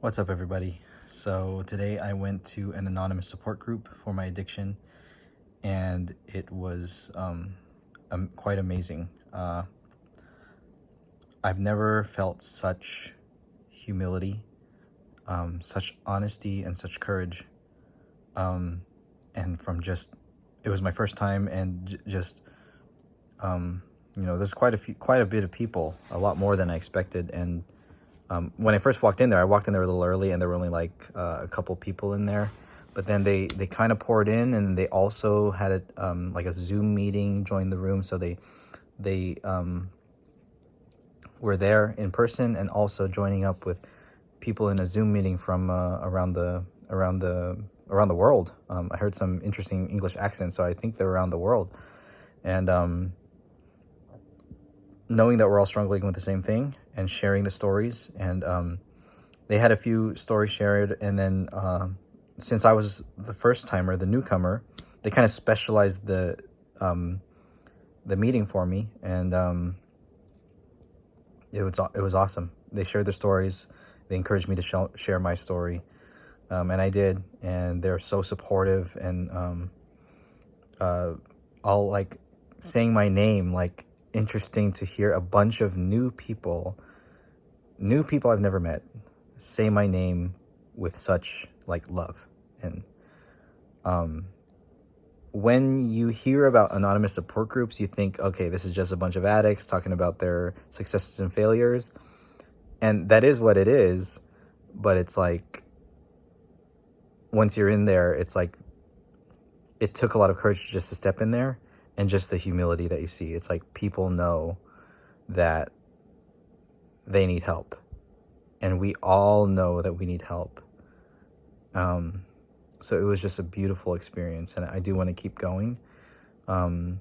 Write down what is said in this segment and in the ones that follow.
What's up, everybody? So today I went to an anonymous support group for my addiction, and it was quite amazing. I've never felt such humility, such honesty, and such courage. And from just, it was my first time, and there's quite a bit of people, a lot more than I expected, and when I first walked in there, I walked in there a little early, and there were only like a couple people in there. But then they kind of poured in, and they also had like a Zoom meeting join the room, so they were there in person and also joining up with people in a Zoom meeting from around the world. I heard some interesting English accents, so I think they're around the world, and knowing that we're all struggling with the same thing and sharing the stories. And they had a few stories shared, and then since I was the first timer, the newcomer, they kind of specialized the meeting for me, and it was awesome. They shared their stories. They encouraged me to share my story, and I did. And they're so supportive, and all like saying my name, like interesting to hear a bunch of new people I've never met say my name with such like love. And when you hear about anonymous support groups, you think, okay, this is just a bunch of addicts talking about their successes and failures, and that is what it is. But it's like, once you're in there, it's like it took a lot of courage just to step in there, and just the humility that you see. It's like people know that they need help, and we all know that we need help. So it was just a beautiful experience, and I do want to keep going. So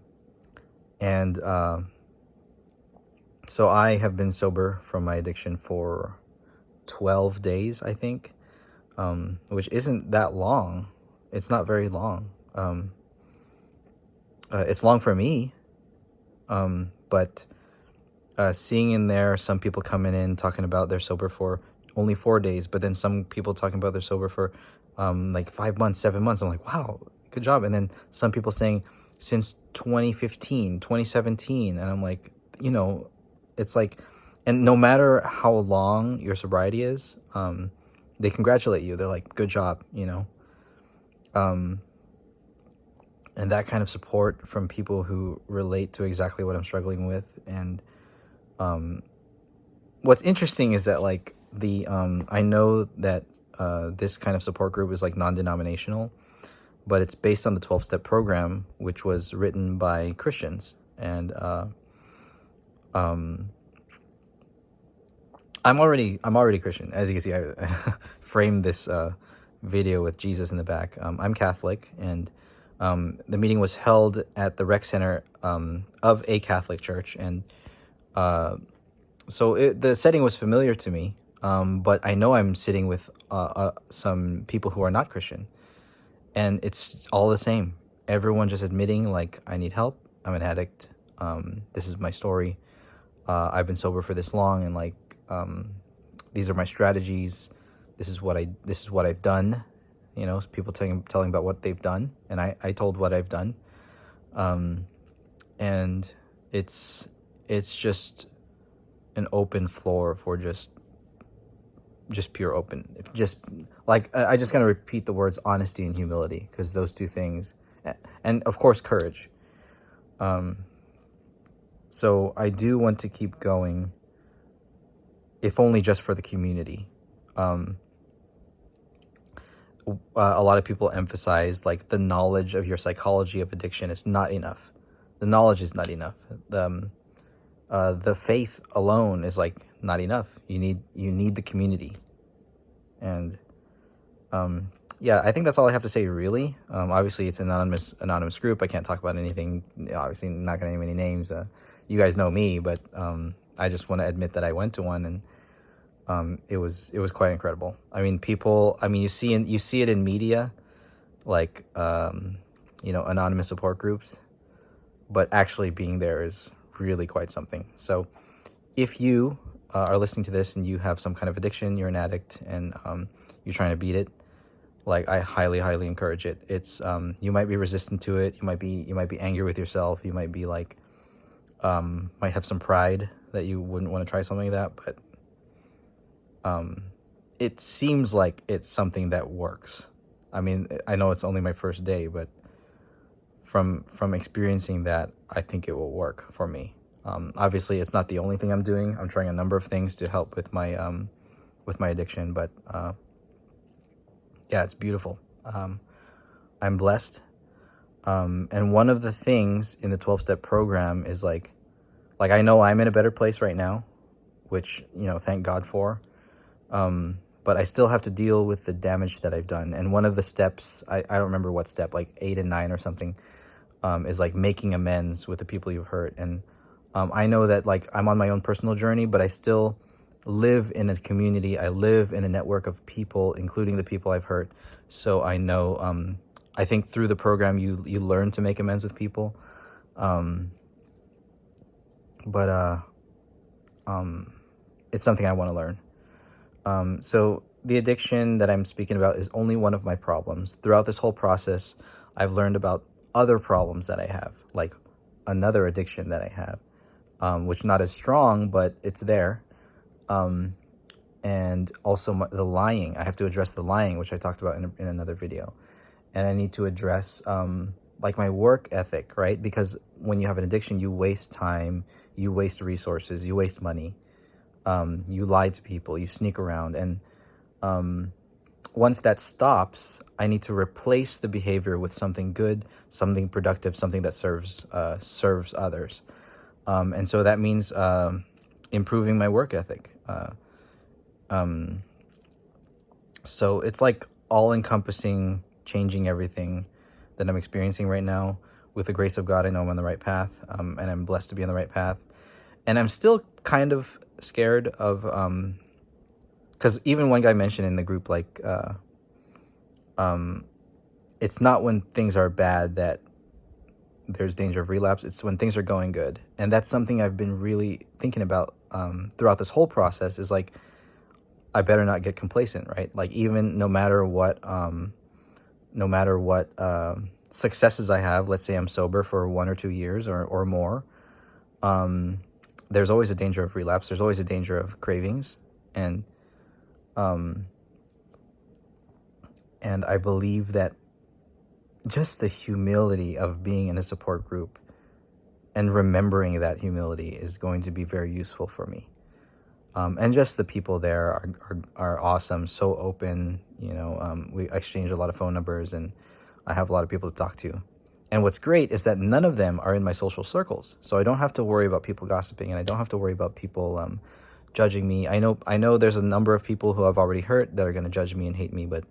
I have been sober from my addiction for 12 days, I think, which isn't that long. It's not very long. It's long for me, but seeing in there some people coming in talking about they're sober for only 4 days, but then some people talking about they're sober for like 5 months, 7 months. I'm like, wow, good job. And then some people saying since 2015, 2017. And I'm like, it's like, and no matter how long your sobriety is, they congratulate you. They're like, good job, and that kind of support from people who relate to exactly what I'm struggling with. And what's interesting is that like I know that this kind of support group is like non-denominational, but it's based on the 12-step program, which was written by Christians. And I'm already Christian. As you can see, I framed this video with Jesus in the back. I'm Catholic, and the meeting was held at the rec center of a Catholic church, and so the setting was familiar to me, but I know I'm sitting with some people who are not Christian, and it's all the same. Everyone just admitting, like, I need help, I'm an addict, this is my story, I've been sober for this long, and like these are my strategies, this is what I've done. People telling about what they've done, and I told what I've done, and it's just an open floor for just pure open. Just like, I just gotta repeat the words honesty and humility, because those two things, and of course courage. So I do want to keep going, if only just for the community. A lot of people emphasize like the knowledge of your psychology of addiction is not enough. The knowledge is not enough. The faith alone is like not enough. You need the community. And yeah, I think that's all I have to say, really. Obviously, it's an anonymous group. I can't talk about anything. Obviously, not going to name any names. You guys know me, but I just want to admit that I went to one, and it was quite incredible. I mean, people. I mean, you see it in media, like anonymous support groups, but actually being there is really quite something. So, if you are listening to this and you have some kind of addiction, you're an addict, and you're trying to beat it, like, I highly, highly encourage it. It's you might be resistant to it. You might be angry with yourself. You might be like, might have some pride that you wouldn't want to try something like that. But it seems like it's something that works. I mean, I know it's only my first day, but from experiencing that, I think it will work for me. Obviously, it's not the only thing I'm doing. I'm trying a number of things to help with my addiction, but yeah, it's beautiful. I'm blessed. And one of the things in the 12-step program is like I know I'm in a better place right now, which, thank God for. But I still have to deal with the damage that I've done. And one of the steps, I don't remember what step, like 8 and 9 or something, is like making amends with the people you've hurt. And I know that, like, I'm on my own personal journey, but I still live in a community. I live in a network of people, including the people I've hurt. So I know, I think through the program, you learn to make amends with people. But it's something I want to learn. So the addiction that I'm speaking about is only one of my problems. Throughout this whole process, I've learned about other problems that I have, like another addiction that I have, which not as strong, but it's there. And also the lying. I have to address the lying, which I talked about in another video. And I need to address like my work ethic, right? Because when you have an addiction, you waste time, you waste resources, you waste money. You lie to people, you sneak around. And once that stops, I need to replace the behavior with something good, something productive, something that serves others. And so that means improving my work ethic. So it's like all-encompassing, changing everything that I'm experiencing right now. With the grace of God, I know I'm on the right path, and I'm blessed to be on the right path. And I'm still kind of scared of, because even one guy mentioned in the group, like, it's not when things are bad that there's danger of relapse. It's when things are going good. And that's something I've been really thinking about throughout this whole process, is like, I better not get complacent, right? Like, even no matter what successes I have, let's say I'm sober for 1 or 2 years or more, there's always a danger of relapse. There's always a danger of cravings. And I believe that just the humility of being in a support group and remembering that humility is going to be very useful for me. And just the people there are awesome, so open. We exchange a lot of phone numbers, and I have a lot of people to talk to. And what's great is that none of them are in my social circles, so I don't have to worry about people gossiping, and I don't have to worry about people judging me. I know there's a number of people who I've already hurt that are going to judge me and hate me, but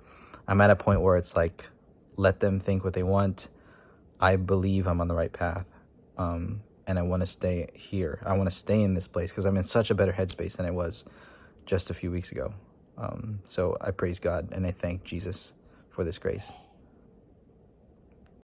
I'm at a point where it's like, let them think what they want. I believe I'm on the right path. And I want to stay here. I want to stay in this place because I'm in such a better headspace than I was just a few weeks ago. So I praise God and I thank Jesus for this grace.